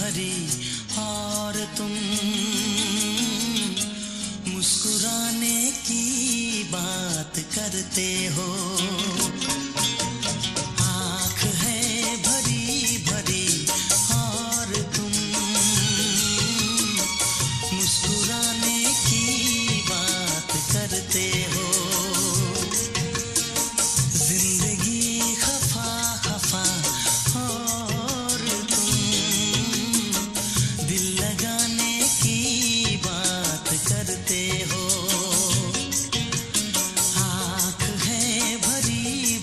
भरी और तुम मुस्कुराने की बात करते हो। आँख है भरी भरी और तुम मुस्कुराने की बात करते हो। जिंदगी खफा खफा और तुम दिल लगाने की बात करते हो। आँख है भरी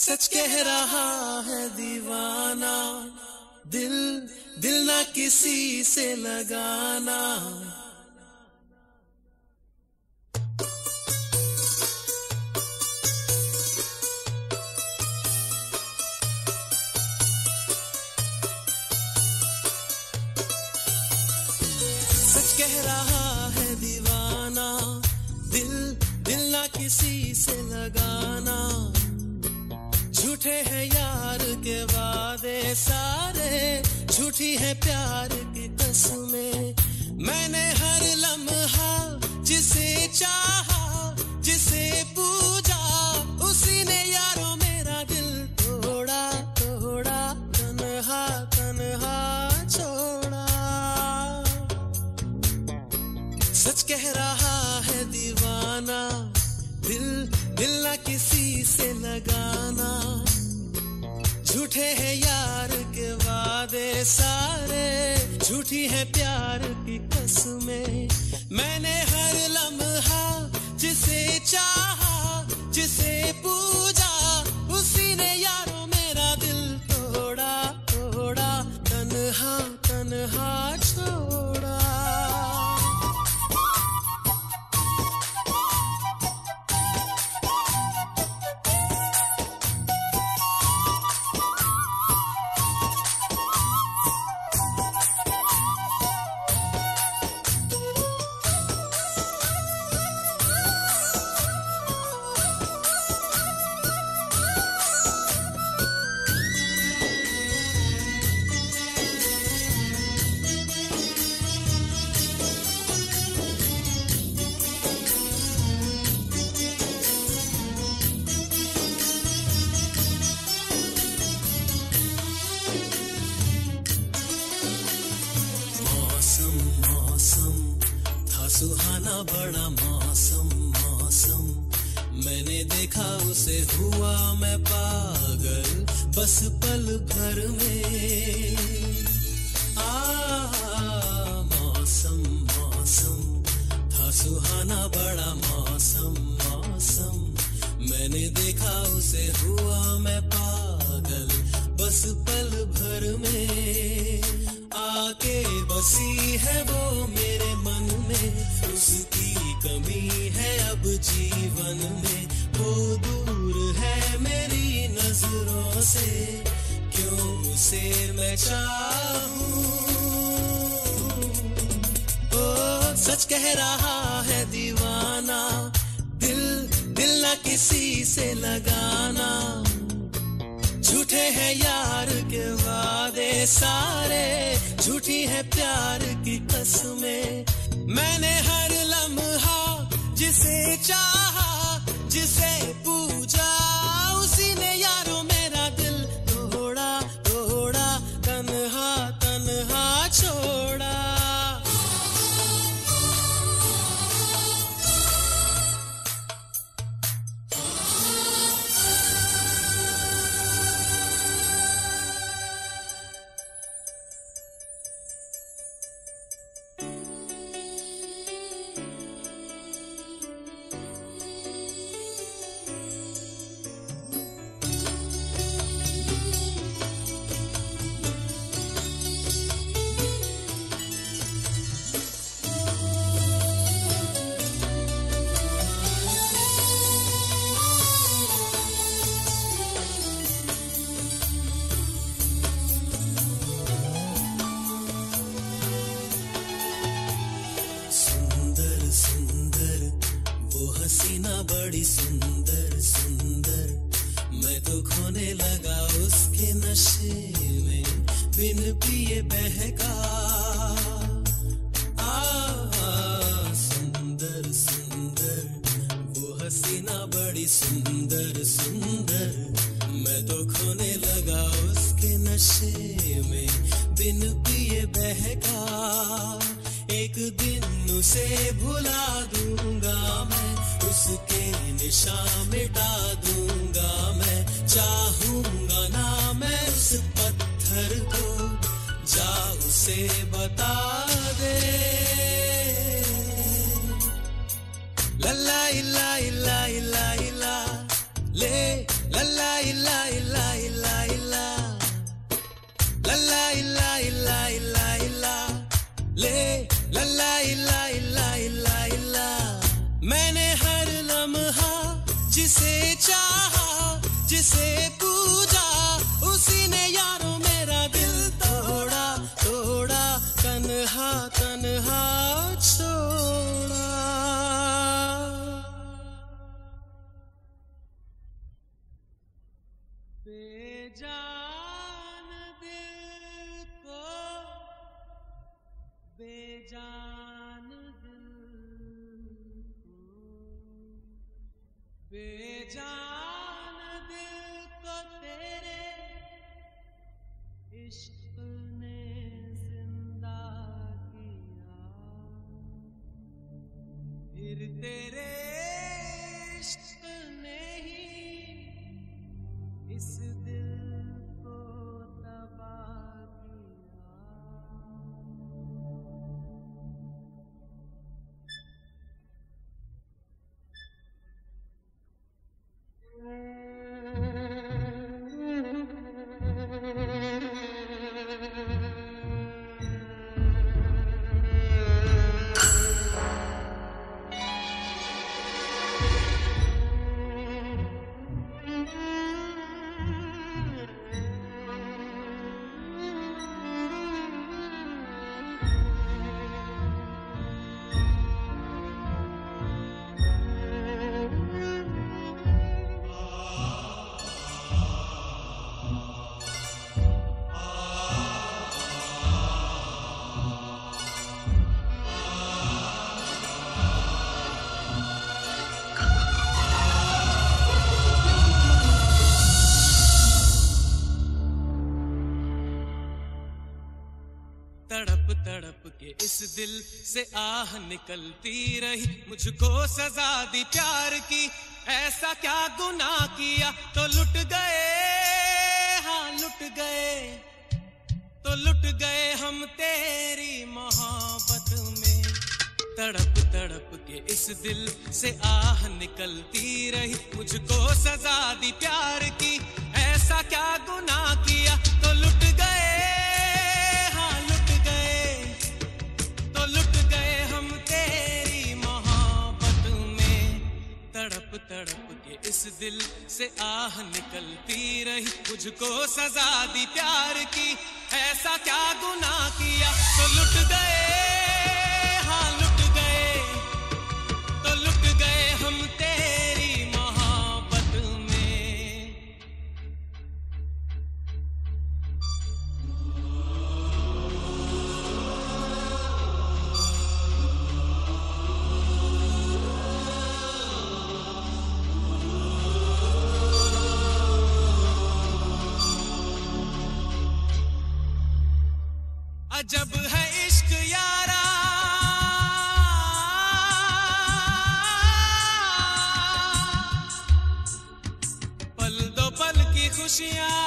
सच कह रहा है दीवाना, दिल दिल ना किसी से लगाना। सच कह रहा है दीवाना, दिल दिल ना किसी से लगाना। झूठे हैं यार के वादे सारे, झूठी है प्यार की कसमें। मैंने हर लम्हा जिसे चाहा, जिसे पूजा, उसी ने यारों मेरा दिल तोड़ा तोड़ा, तन्हा तन्हा छोड़ा। सच कह रहा है दीवाना, दिल दिल ना किसी से लगाना। झूठे हैं यार के वादे सारे, झूठी है प्यार की कसमें। मैंने हर लम्हा जिसे चाहा, जिसे पूजा, उसी ने यारों मेरा दिल तोड़ा तोड़ा, तन्हा तन्हा छोड़ा। सुहाना बड़ा मौसम मौसम, मैंने देखा उसे हुआ मैं पागल, बस पल भर में। मौसम मौसम था सुहाना बड़ा मौसम मौसम, मैंने देखा उसे हुआ मैं पागल, बस पल भर में। आके बसी है वो मेरे मन में, उसकी कमी है अब जीवन में। वो दूर है मेरी नजरों से, क्यों उसे मैं चाहूं। ओ सच कह रहा है दीवाना, दिल दिल ना किसी से लगाना। झूठे हैं यार के वादे सारे, झूठी है प्यार की कसमें। मैंने हर लम्हा जिसे चाहा, जिसे पूजा, उसी ने यारों मेरा दिल तोड़ा तोड़ा, तन्हा तन्हा छोड़ा। हसीना बड़ी सुंदर सुंदर, मैं तो खोने लगा उसके नशे में, बिन पिए बहका। सुंदर सुंदर वो हसीना बड़ी सुंदर सुंदर, मैं तो खोने लगा उसके नशे में, बिन पिए बहका। एक दिन उसे भुला दूंगा मैं, उसके निशान मिटा दूंगा मैं। चाहूंगा ना मैं उस पत्थर को, जा उसे बता दे। लल्ला इल्ला इल्ला इल्ला इल्ला ले, लल्ला इल्ला जिसे पूजा उसी ने यारों मेरा दिल तोड़ा तोड़ा, तन्हा तन्हा छोड़ा। बेजान दिल को बेजान दिल को बेजान दिल को तेरे इश्क ने जिंदा किया, फिर तेरे इश्क ने ही इस दिल को तबाह किया। तड़प तड़प के इस दिल से आह निकलती रही, मुझको सजा दी प्यार की, ऐसा क्या गुनाह किया तो लुट गए, हाँ लुट गए, तो लुट गए हम तेरी मोहब्बत में। तड़प तड़प के इस दिल से आह निकलती रही, मुझको सजा दी प्यार की, ऐसा क्या गुनाह किया तो लुट गए, तड़प तड़प के इस दिल से आह निकलती रही, मुझको सजा दी प्यार की, ऐसा क्या गुनाह किया तो लुट गए, हाँ लुट गए, तो लुट गए हम तेरी मोहब्बत में। अजब है इश्क यारा, पल दो पल की खुशियां,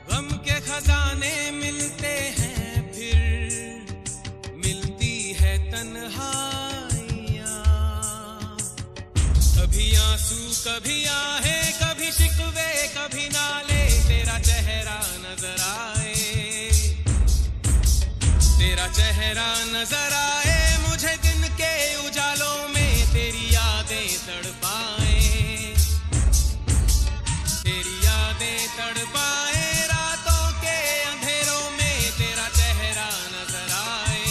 गम के खजाने मिलते हैं, फिर मिलती है तन्हाइयां, कभी आंसू कभी आहे, कभी शिकवे कभी नाले, तेरा चेहरा नजर आए, तेरा चेहरा नजर आए, मुझे दिन के उजालों में तेरी यादें तड़पाए, तेरी यादें तड़पाए, रातों के अंधेरों में तेरा चेहरा नजर आए।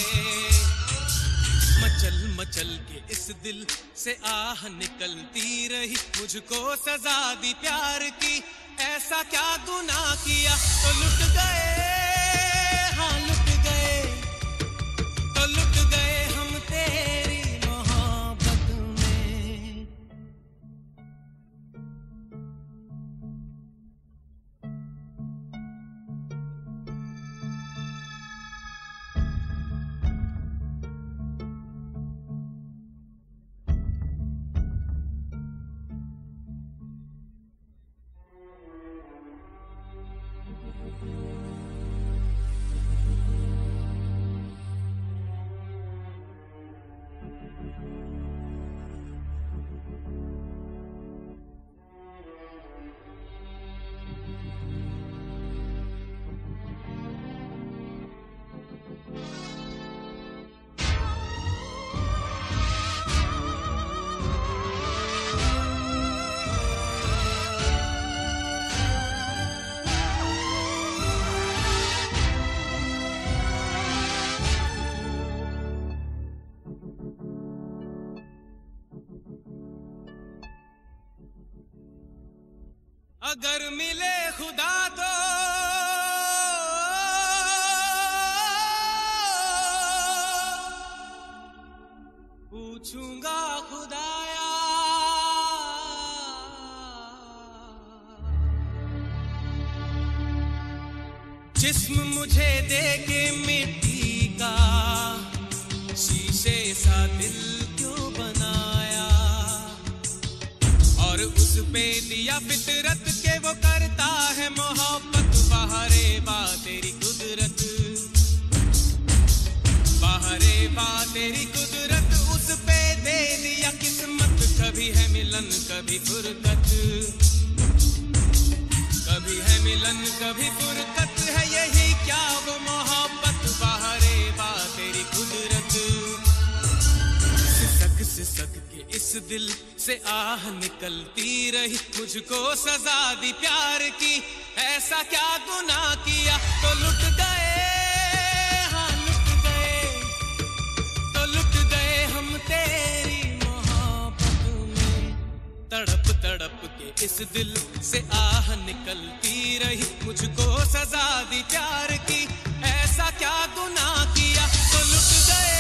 मचल मचल के इस दिल से आह निकलती रही, मुझको सजा दी प्यार की, ऐसा क्या गुनाह किया तो लुट गए, हाँ लुट गए, तो लुट गए हम तेरी मोहब्बत में। अगर मिले खुदा तो पूछूंगा खुदाया जिस्म मुझे दे के मिट्टी का शीशे सा दिल क्यों बनाया और उस पे दिया फितरत के वो करता है मोहब्बत बाहरे बा तेरी कुदरत बाहरे बा तेरी कुदरत उस पे दे दिया किस्मत कभी है मिलन कभी फुरकत कभी है मिलन कभी फुरकत है यही क्या वो मोहब्बत बाहरे बा तेरी कुदरत सिसक के इस दिल से आह निकलती रही मुझको सजा दी प्यार की ऐसा क्या गुनाह किया तो लुट गए हाँ लुट गए तो लुट गए हम तेरी मोहब्बत में तड़प तड़प के इस दिल से आह निकलती रही मुझको सजा दी प्यार की ऐसा क्या गुनाह किया तो लुट गए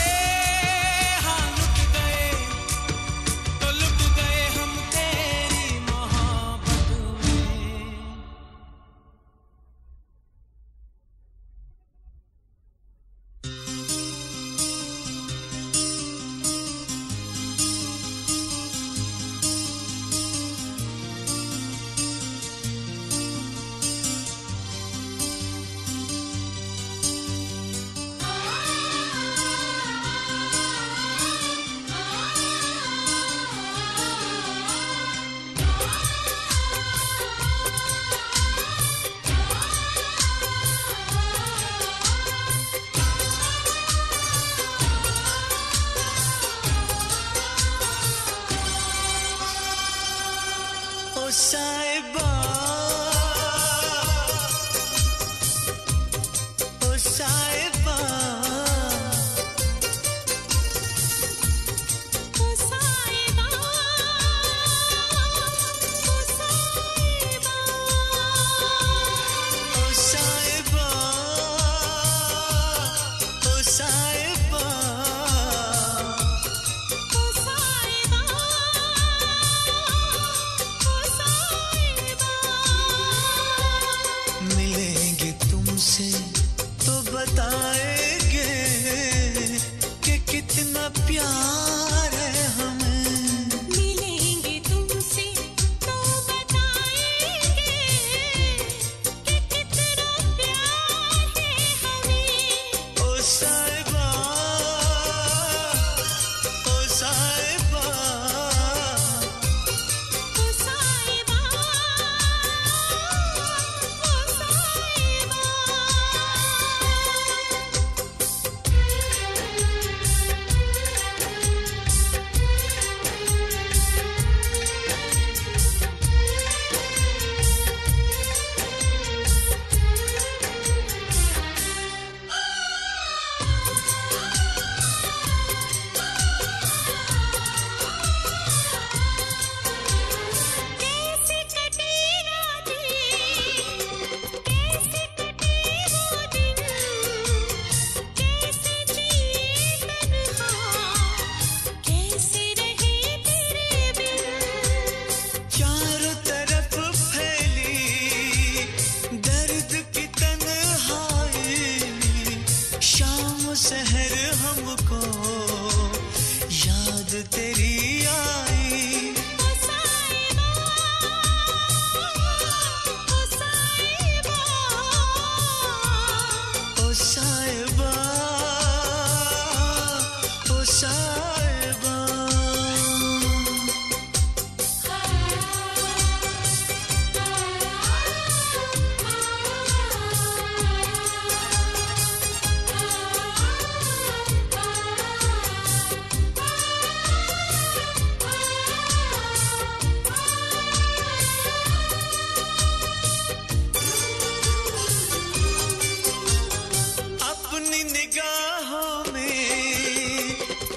निगाहों में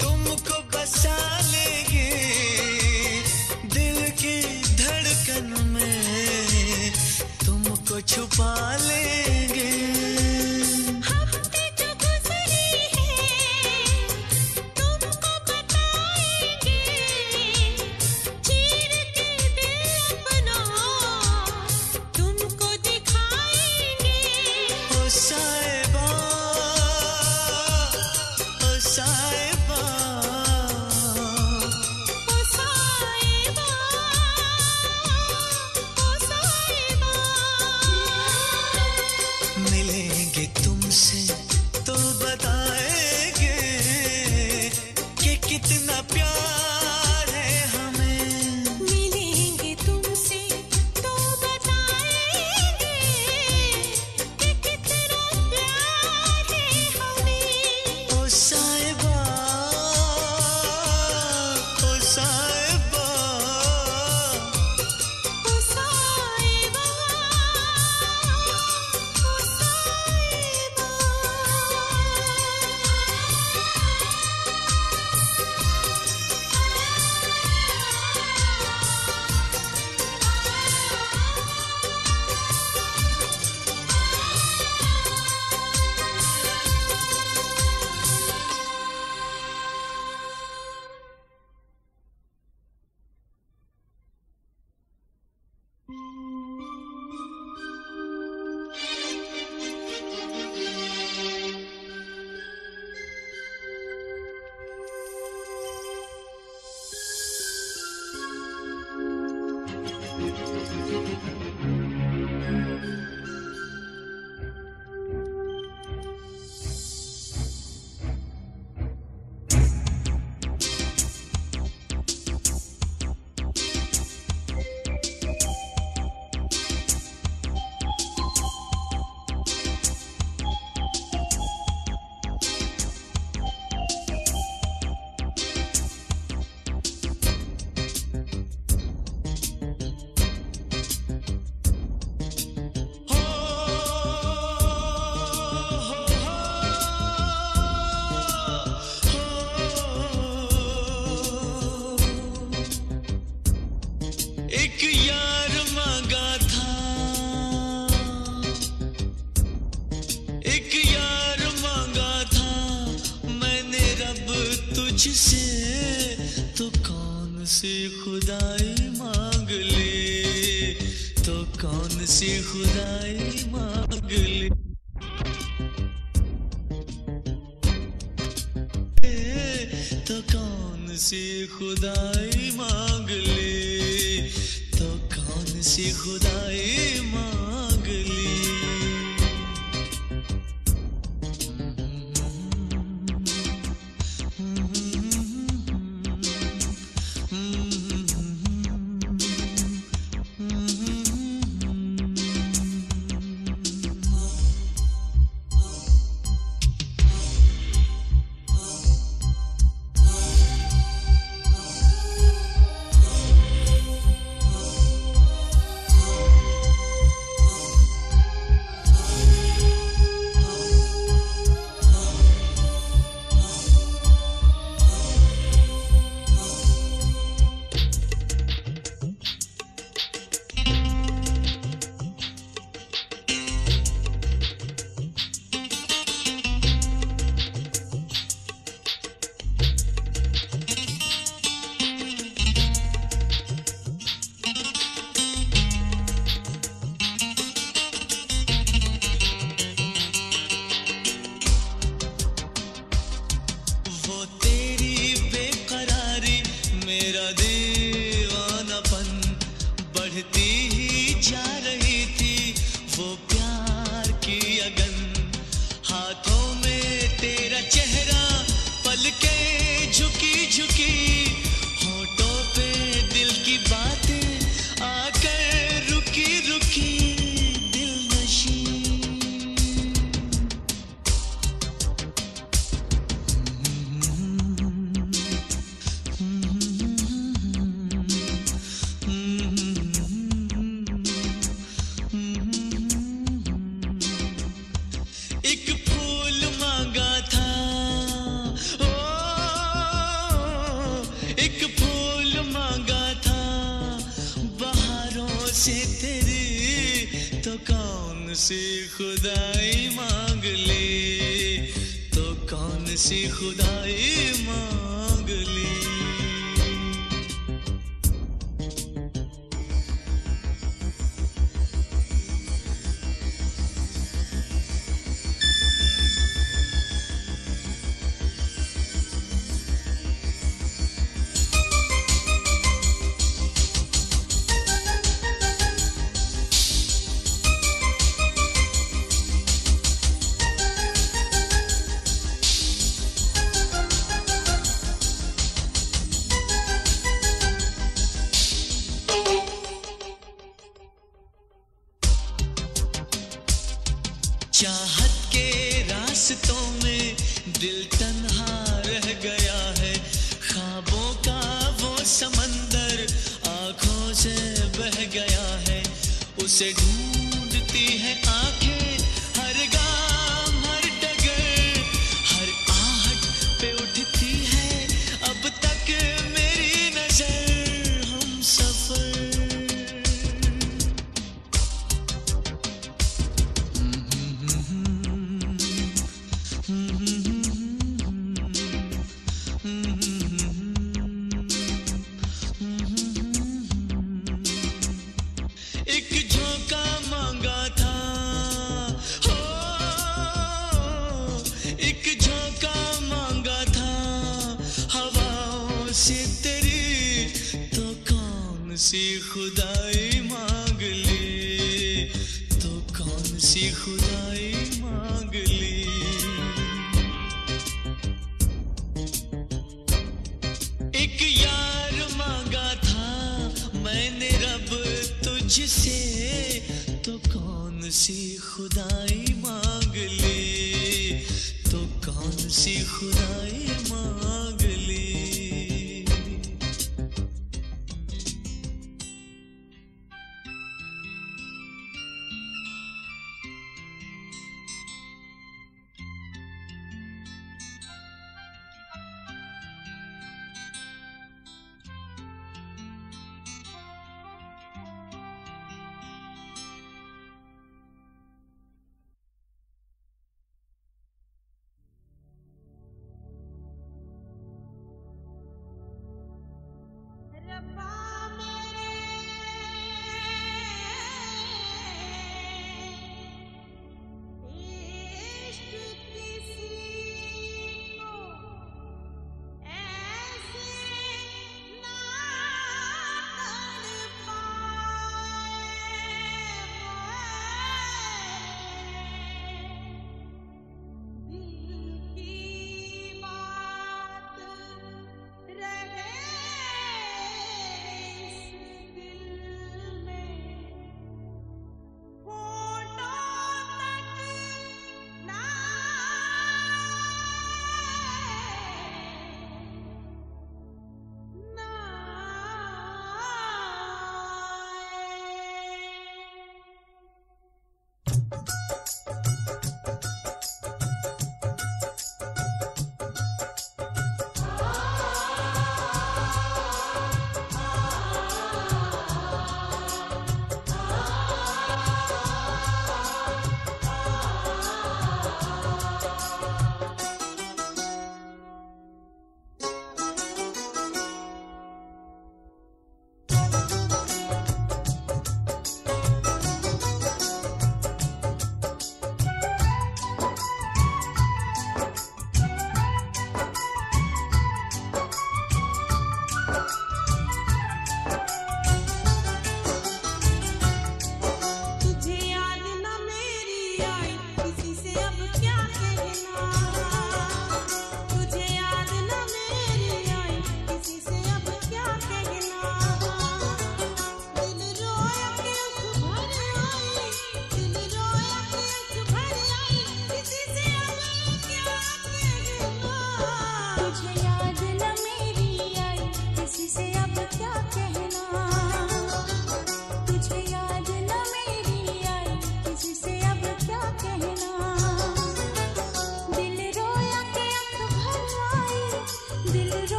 तुम तुझसे तो कौन सी खुदाई मांग ले, तो कौन सी खुदाई मांग ले, तो कौन सी खुदाई मांग ले, तो कौन सी खुदाई मांग ले। खुदाई मांग ले, तो कौन सी खुदाई मांग ले। चाहत के रास्तों में दिल तन्हा रह गया है, ख्वाबों का वो समंदर आंखों से बह गया है, उसे ढूंढती है आंखें हर गाम हर डगर, हर आहट पे उठती है अब तक मेरी नजर। हम सफर हवाओं से तेरी, तो कौन सी खुदाई मांग ली, तो कौन सी खुदाई मांग ली। एक यार मांगा था मैंने रब तुझसे, तो कौन सी खुदाई मांग ली, तो कौन सी खुदाई मांग ली।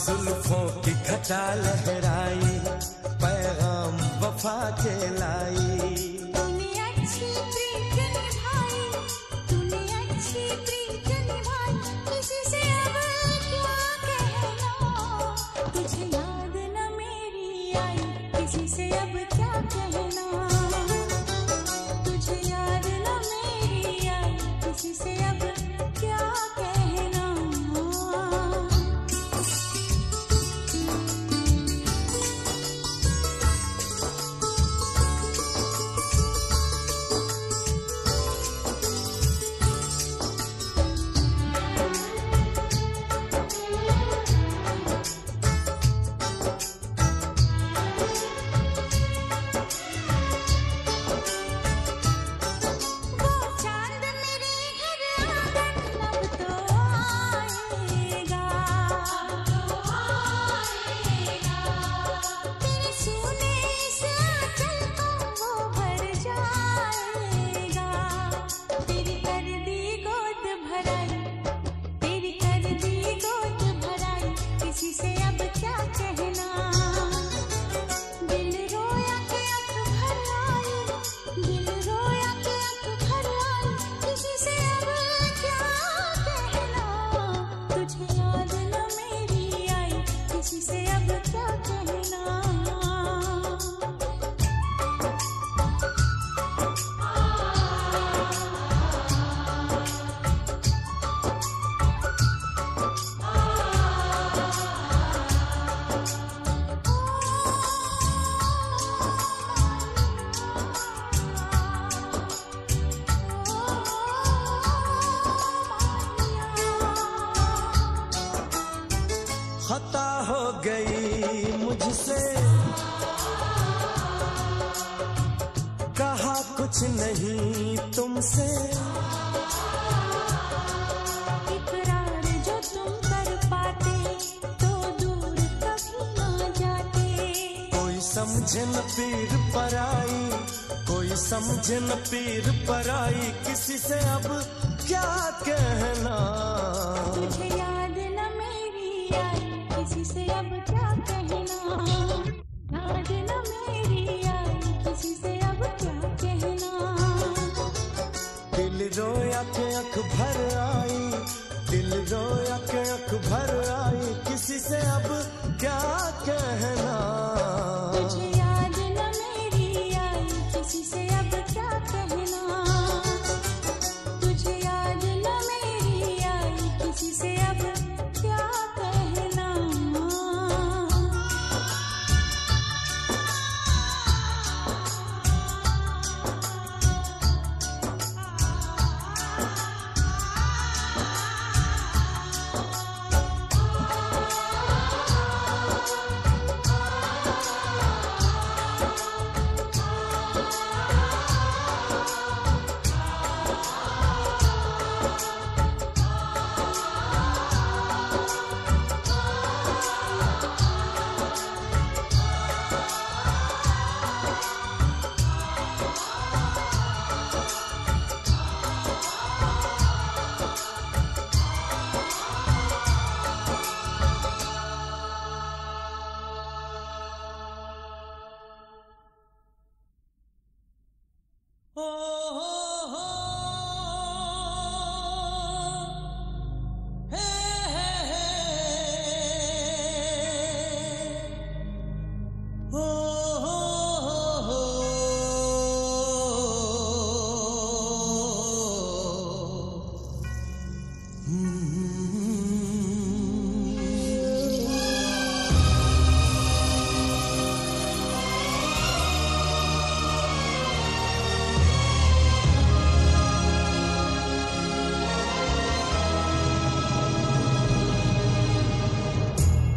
जुल्फों की घटा लहराई, पैगाम वफा के लाई। तूने अच्छी प्रीत निभाई, तूने अच्छी प्रीत निभाई, किसी से अब क्या कहना, तुझे याद न मेरी आई, किसी से अब क्या कहना, तुझे याद न मेरी आई, किसी से अब क्या कहना। कुछ नहीं तुमसे, इकरार जो तुम कर पाते तो दूर कभी ना जाते। कोई समझे न पीर पराई, कोई समझे न पीर पराई, किसी से अब क्या कहना। तुझे याद न मेरी आई, किसी से अब क्या कहना। याद न मेरी आई, किसी से अब क्या कहना। दिल रोया के अख भर आई, दिल रोया के अख भर आई, किसी से अब क्या कहना। तुझे याद न मेरी आई, किसी से अब क्या कहना। तुझे याद न मेरी आई, किसी से अब क्या कहना।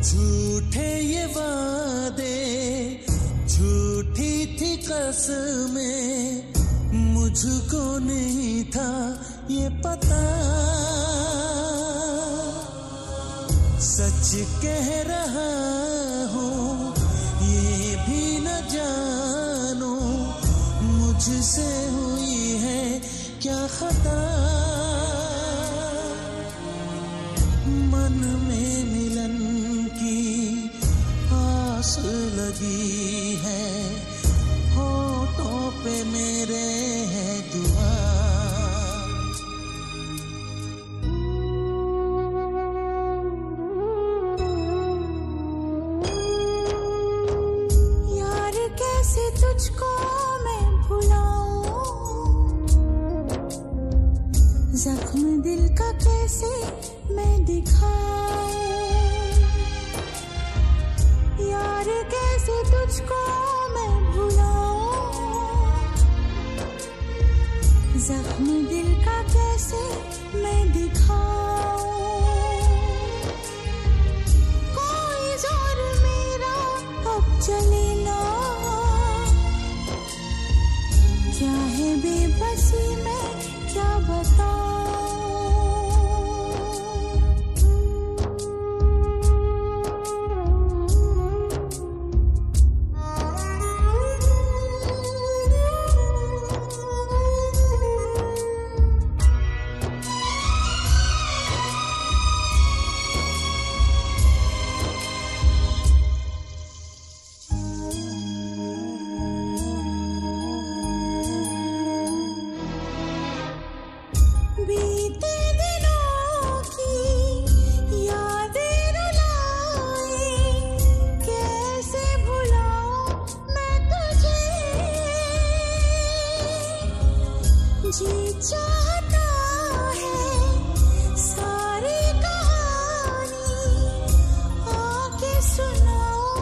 झूठे ये वादे, झूठी थी कसमें, मुझको नहीं था ये पता। सच कह रहा हूँ ये भी न जानू, मुझसे हुई है क्या खता। मन में मिलन की आस लगी है, होठों पे मेरे है दुआ। यार कैसे तुझको मैं भुलाऊं, जख्म दिल का कैसे मैं दिखाऊं। यार कैसे तुझको मैं भुलाऊं, जख्म दिल का कैसे मैं दिखाऊं। कोई जोर मेरा अब चले ना, क्या है बेबसी में क्या बताऊं। बीते दिनों की यादें रुलाई, कैसे भुलाऊं मैं तुझे। जी चाहता है सारी कहानी आके सुनाऊं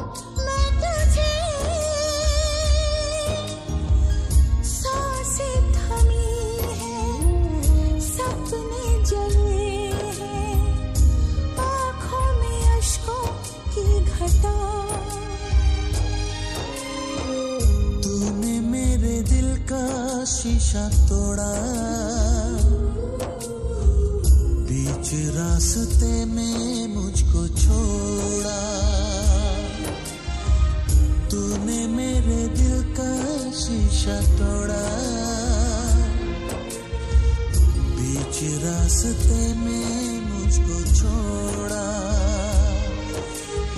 मैं तुझे। सांसें थमी है, सपने जले हैं, आँखों में अश्कों की घटा। तूने मेरे दिल का शीशा तोड़ा, बीच रास्ते में मुझको छोड़ा। तूने मेरे दिल का शीशा तोड़ा, बीच रास्ते में मुझको छोड़ा।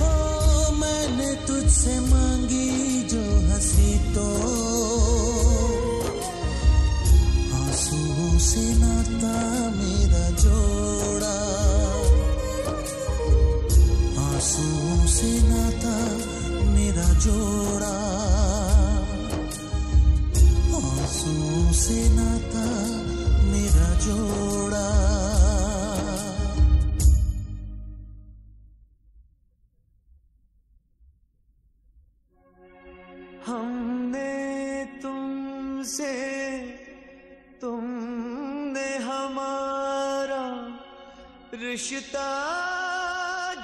ओ मैंने तुझसे मांगी जो हंसी तो, आंसुओं से नाता मेरा जोड़ा, आंसुओं से नाता मेरा जोड़ा, आंसुओं से नाता मेरा जोड़ा। हमने तुमसे, तुमने हमारा रिश्ता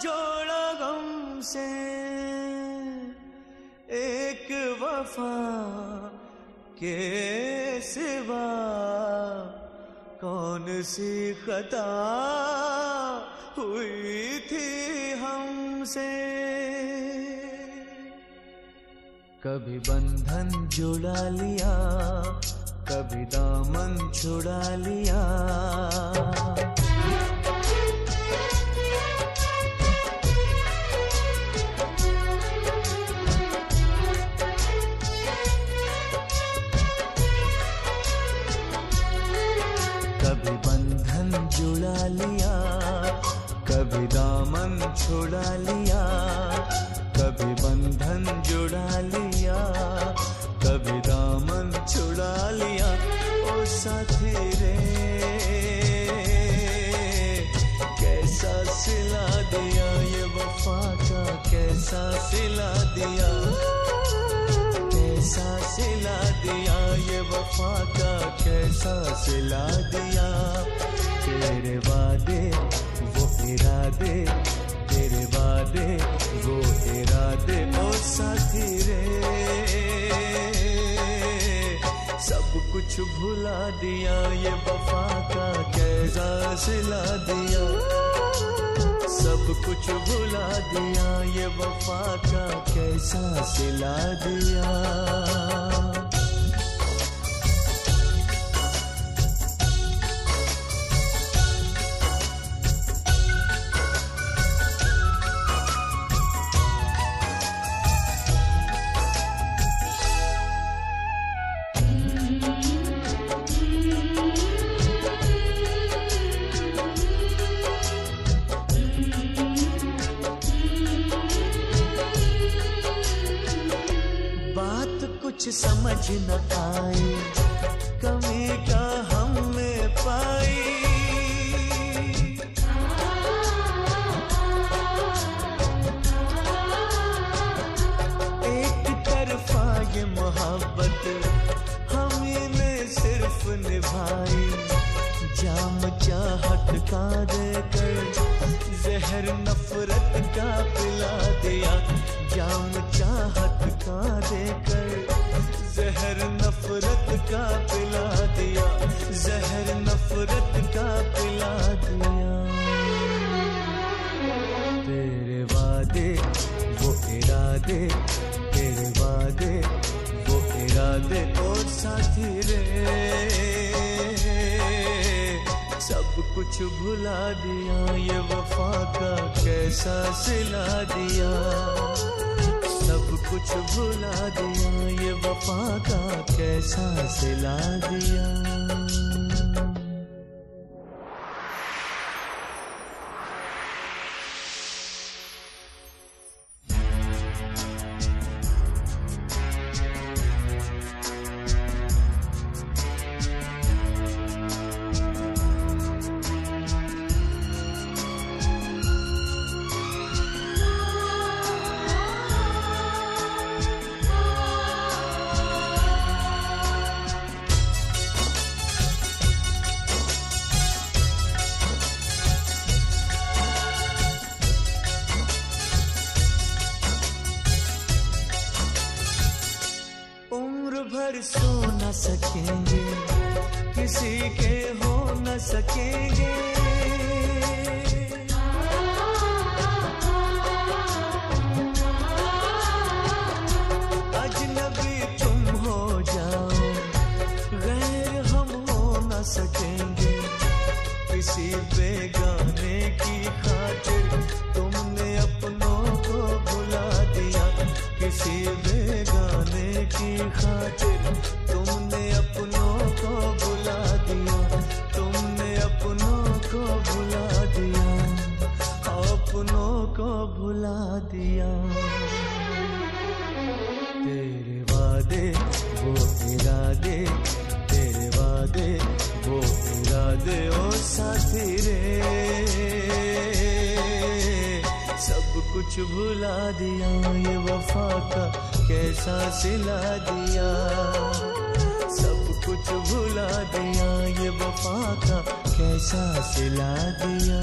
जोड़ा गम से। एक वफा के सिवा कौन सी खता हुई थी हमसे। कभी बंधन जुड़ा लिया, कभी दामन छुड़ा लिया। कभी बंधन जुड़ा लिया, कभी दामन छुड़ा लिया। कभी बंधन जुड़ा लिया, कभी दामन छुड़ा लिया। ओ साथी रे कैसा सिला दिया, ये वफा का कैसा सिला दिया, कैसा सिला दिया, ये वफा का कैसा सिला दिया। तेरे वादे वो इरादे, तेरे वादे वो इरादे। ओ साथी रे सब कुछ भुला दिया, ये वफा का कैसा सिला दिया। सब कुछ भुला दिया, ये वफा का कैसा सिला दिया। कुछ समझ न आई, कमी क्या हम में पाई। एक तरफा ये मोहब्बत हम ने सिर्फ निभाई। जाम चाहत का देकर जहर नफरत का पिला दिया। जाम चाहत का देकर जहर नफरत का पिला दिया, जहर नफरत का पिला दिया। तेरे वादे वो इरादे, तेरे वादे वो इरादे। और साथी रे सब कुछ भुला दिया, ये वफा का कैसा सिला दिया। सब कुछ भुला दिया, ये वफा का कैसा सिला दिया। उम्र भर सो न सकेंगे, किसी के हो न सकेंगे। अजनबी तुम हो जाओ, गैर हम हो न सकेंगे। किसी बेगाने की खातिर तुमने अपनों को भुला दिया, किसी बेगाने की खातिर तुमने अपनों को भुला दिया, तुमने अपनों को भुला दिया, अपनों को भुला दिया। तेरे वादे वो इरादे, तेरे वादे वो इरादे ओ साथी रे, सब कुछ भुला दिया। ये वफा का कैसा सिला दिया, सब कुछ भुला दिया। ये वफा का कैसा सिला दिया।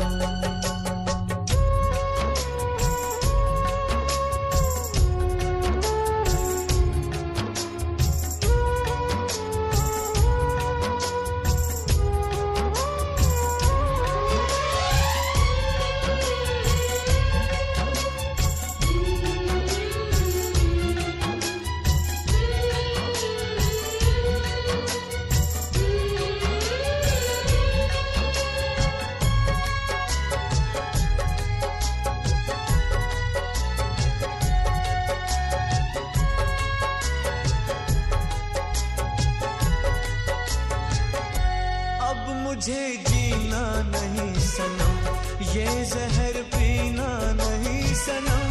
मुझे जीना नहीं सनम, ये जहर पीना नहीं सनम।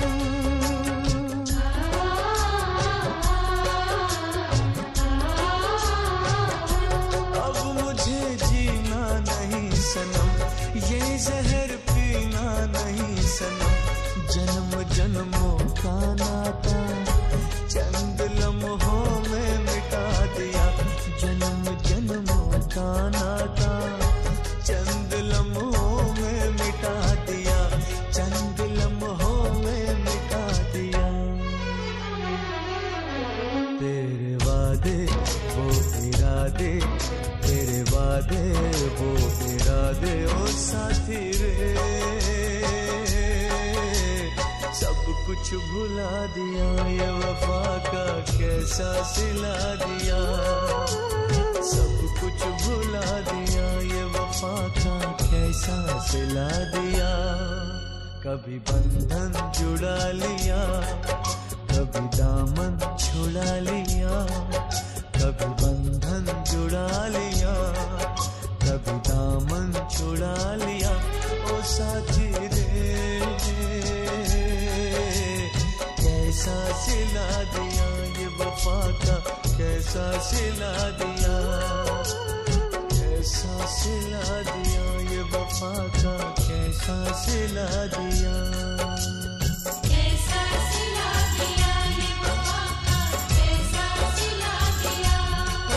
अब मुझे जीना नहीं सनम, ये जहर पीना नहीं सनम। जन्म जन्मों का नाता चंद लम्हों में मिटा दिया, जन्म जन्मों का नाता चंद लम्हों में मिटा दिया, चंद लम्हों में मिटा दिया। तेरे वादे वो इरादे, तेरे वादे वो इरादे ओ साथी रे, सब कुछ भुला दिया। ये वफा का कैसा सिला दिया, सब कुछ भुला दिया। ये वफा का कैसा सिला दिया। कभी बंधन जुड़ा लिया, कभी दामन छुड़ा लिया, कभी बंधन जुड़ा लिया, कभी दामन छुड़ा लिया ओ साथी रे, कैसा सिला दिया। ये वफा का कैसा सिला दिया, कैसा सिला दिया। ये वफा का कैसा सिला दिया, कैसा सिला दिया। ये वफा का कैसा सिला दिया।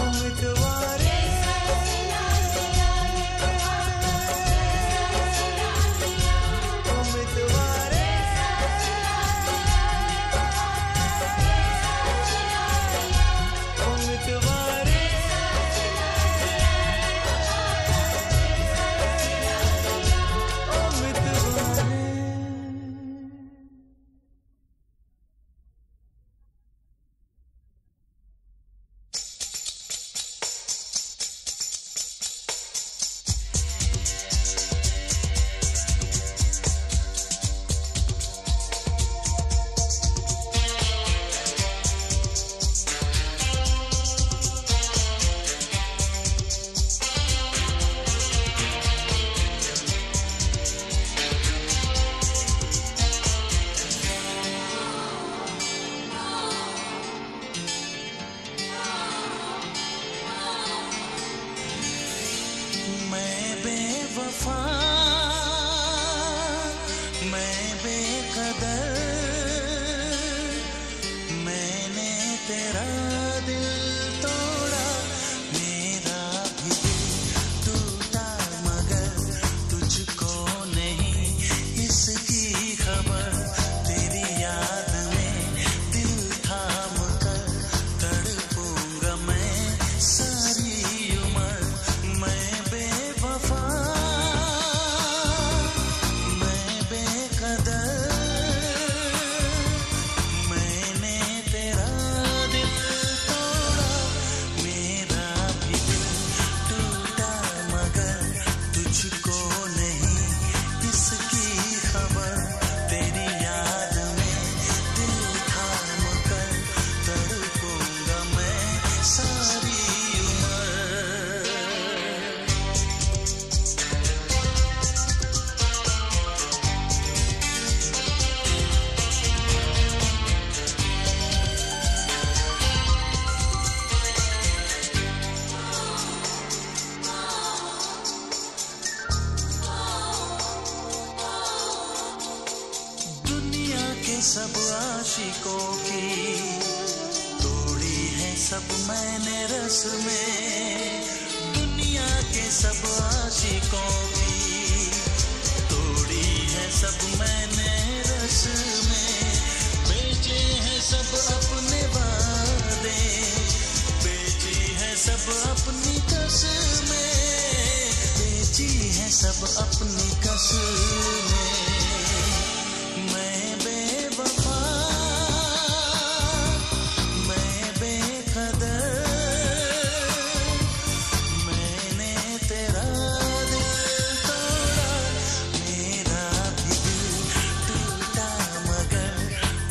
उम्मीदवार कैसा सिला दिया। ये वफा का कैसा सिला दिया। उम्मीदवार कैसा सिला दिया। ये वफा का कैसा सिला दिया। उम्मीदवार मैंने रस में दुनिया के सब आशिकों की तोड़ी है सब मैंने रस में। बेचे हैं सब अपने वादे, बेची है सब अपनी कसमें, बेची है सब अपनी कसमें। मैं बेवफा, मैं बेकदर, मैंने तेरा दिल तोड़ा, मेरा भी दिल टूटा मगर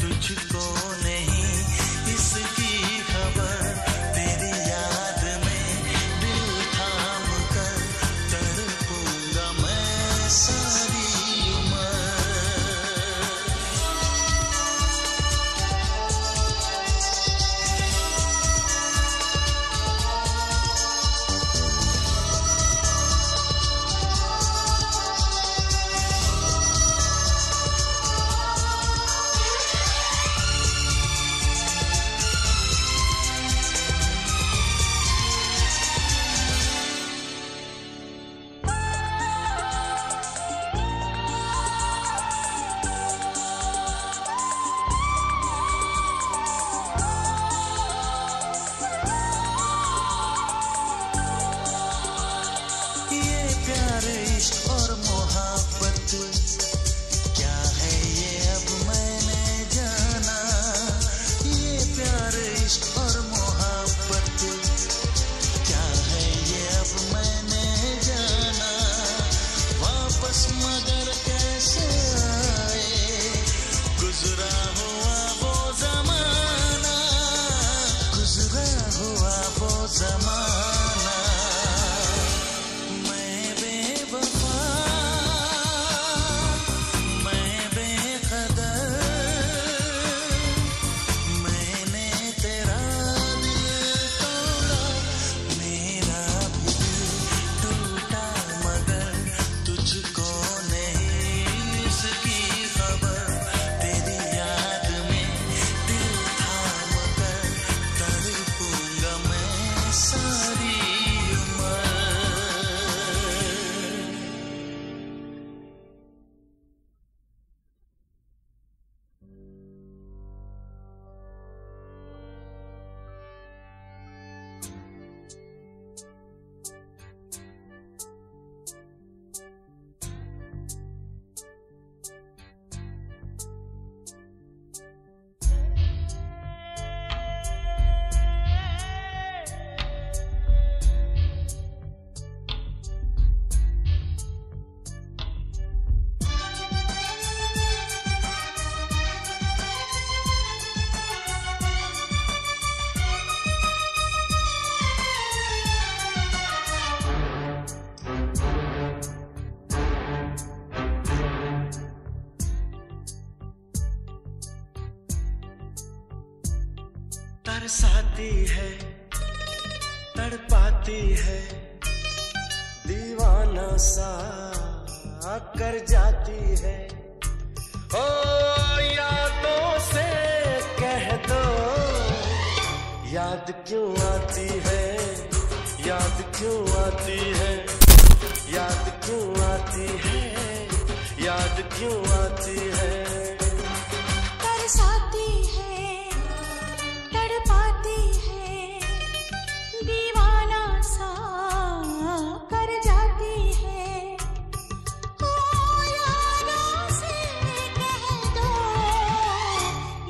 तुझको नहीं इसकी खबर। तेरी याद में दिल थाम कर तड़पूंगा मैं सारी उम्र। प्यार इश्क और मोहब्बत क्या है ये अब मैंने जाना। ये प्यार इश्क और मोहब्बत क्या है ये अब मैंने जाना। वापस मगर कैसे आए गुजरा हुआ वो जमाना, गुजरा हुआ वो जमाना। तरसाती है, तड़पाती है, दीवाना सा कर जाती है। ओ यादों से कह दो याद क्यों आती है, याद क्यों आती है, याद क्यों आती है, याद क्यों आती है। तरसाती है, तड़पाती है, दीवाना सा कर जाती है। ओ यादों से कह दो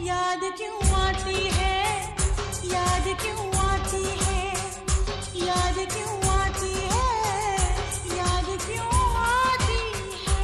याद क्यों आती है, याद क्यों आती है, याद क्यों आती है, याद क्यों आती है।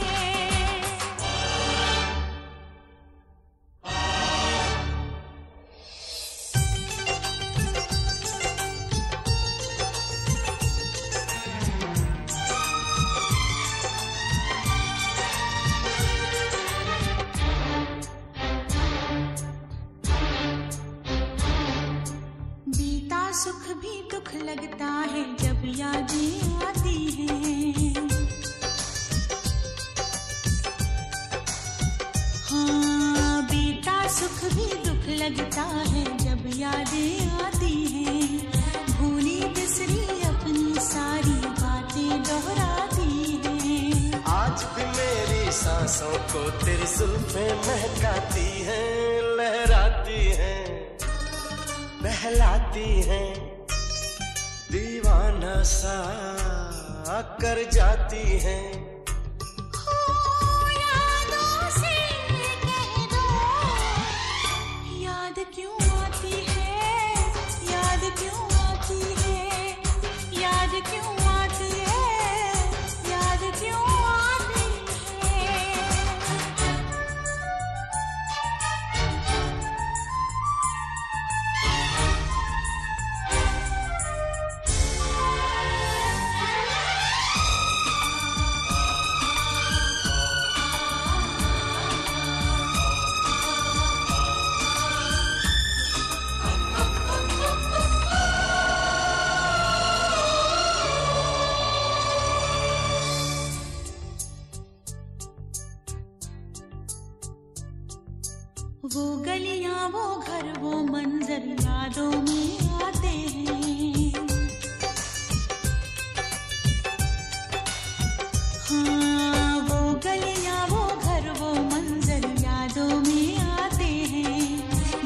सुख भी दुख लगता है जब यादें आती हैं। हाँ, बीता सुख भी दुख लगता है जब यादें आती हैं। सांसों को तेरी जुल्फें महकाती हैं, लहराती हैं, बहलाती हैं, दीवाना सा कर जाती हैं। यादों से कह दो, याद क्यों आती है, याद क्यों आती है, याद क्यों आती है, याद क्यों आती है। वो गलियां, वो घर, वो मंजर यादों में आते हैं। हाँ, वो गलियां, वो घर, वो मंजर यादों में आते हैं।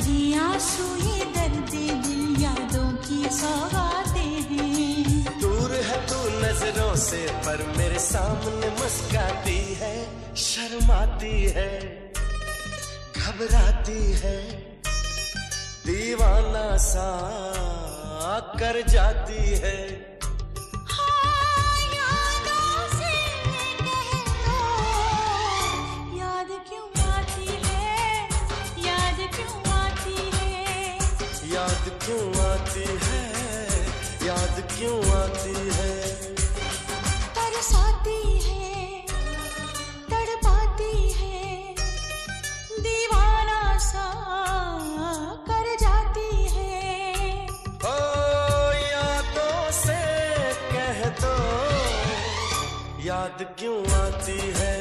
ये आंसू, ये दर्द दिल यादों की सौगातें हैं। दूर है तू नजरों से पर मेरे सामने मुस्काती है, शर्माती है, घबराती है, दीवाना सा कर जाती है। हाँ, यादों से कह दो, याद क्यों आती है, याद क्यों आती है, याद क्यों आती है, याद क्यों आती है। तरसाती है, तड़पाती है, दीवाना सा कर जाती है। ओ यादों से कह दो, याद क्यों आती है,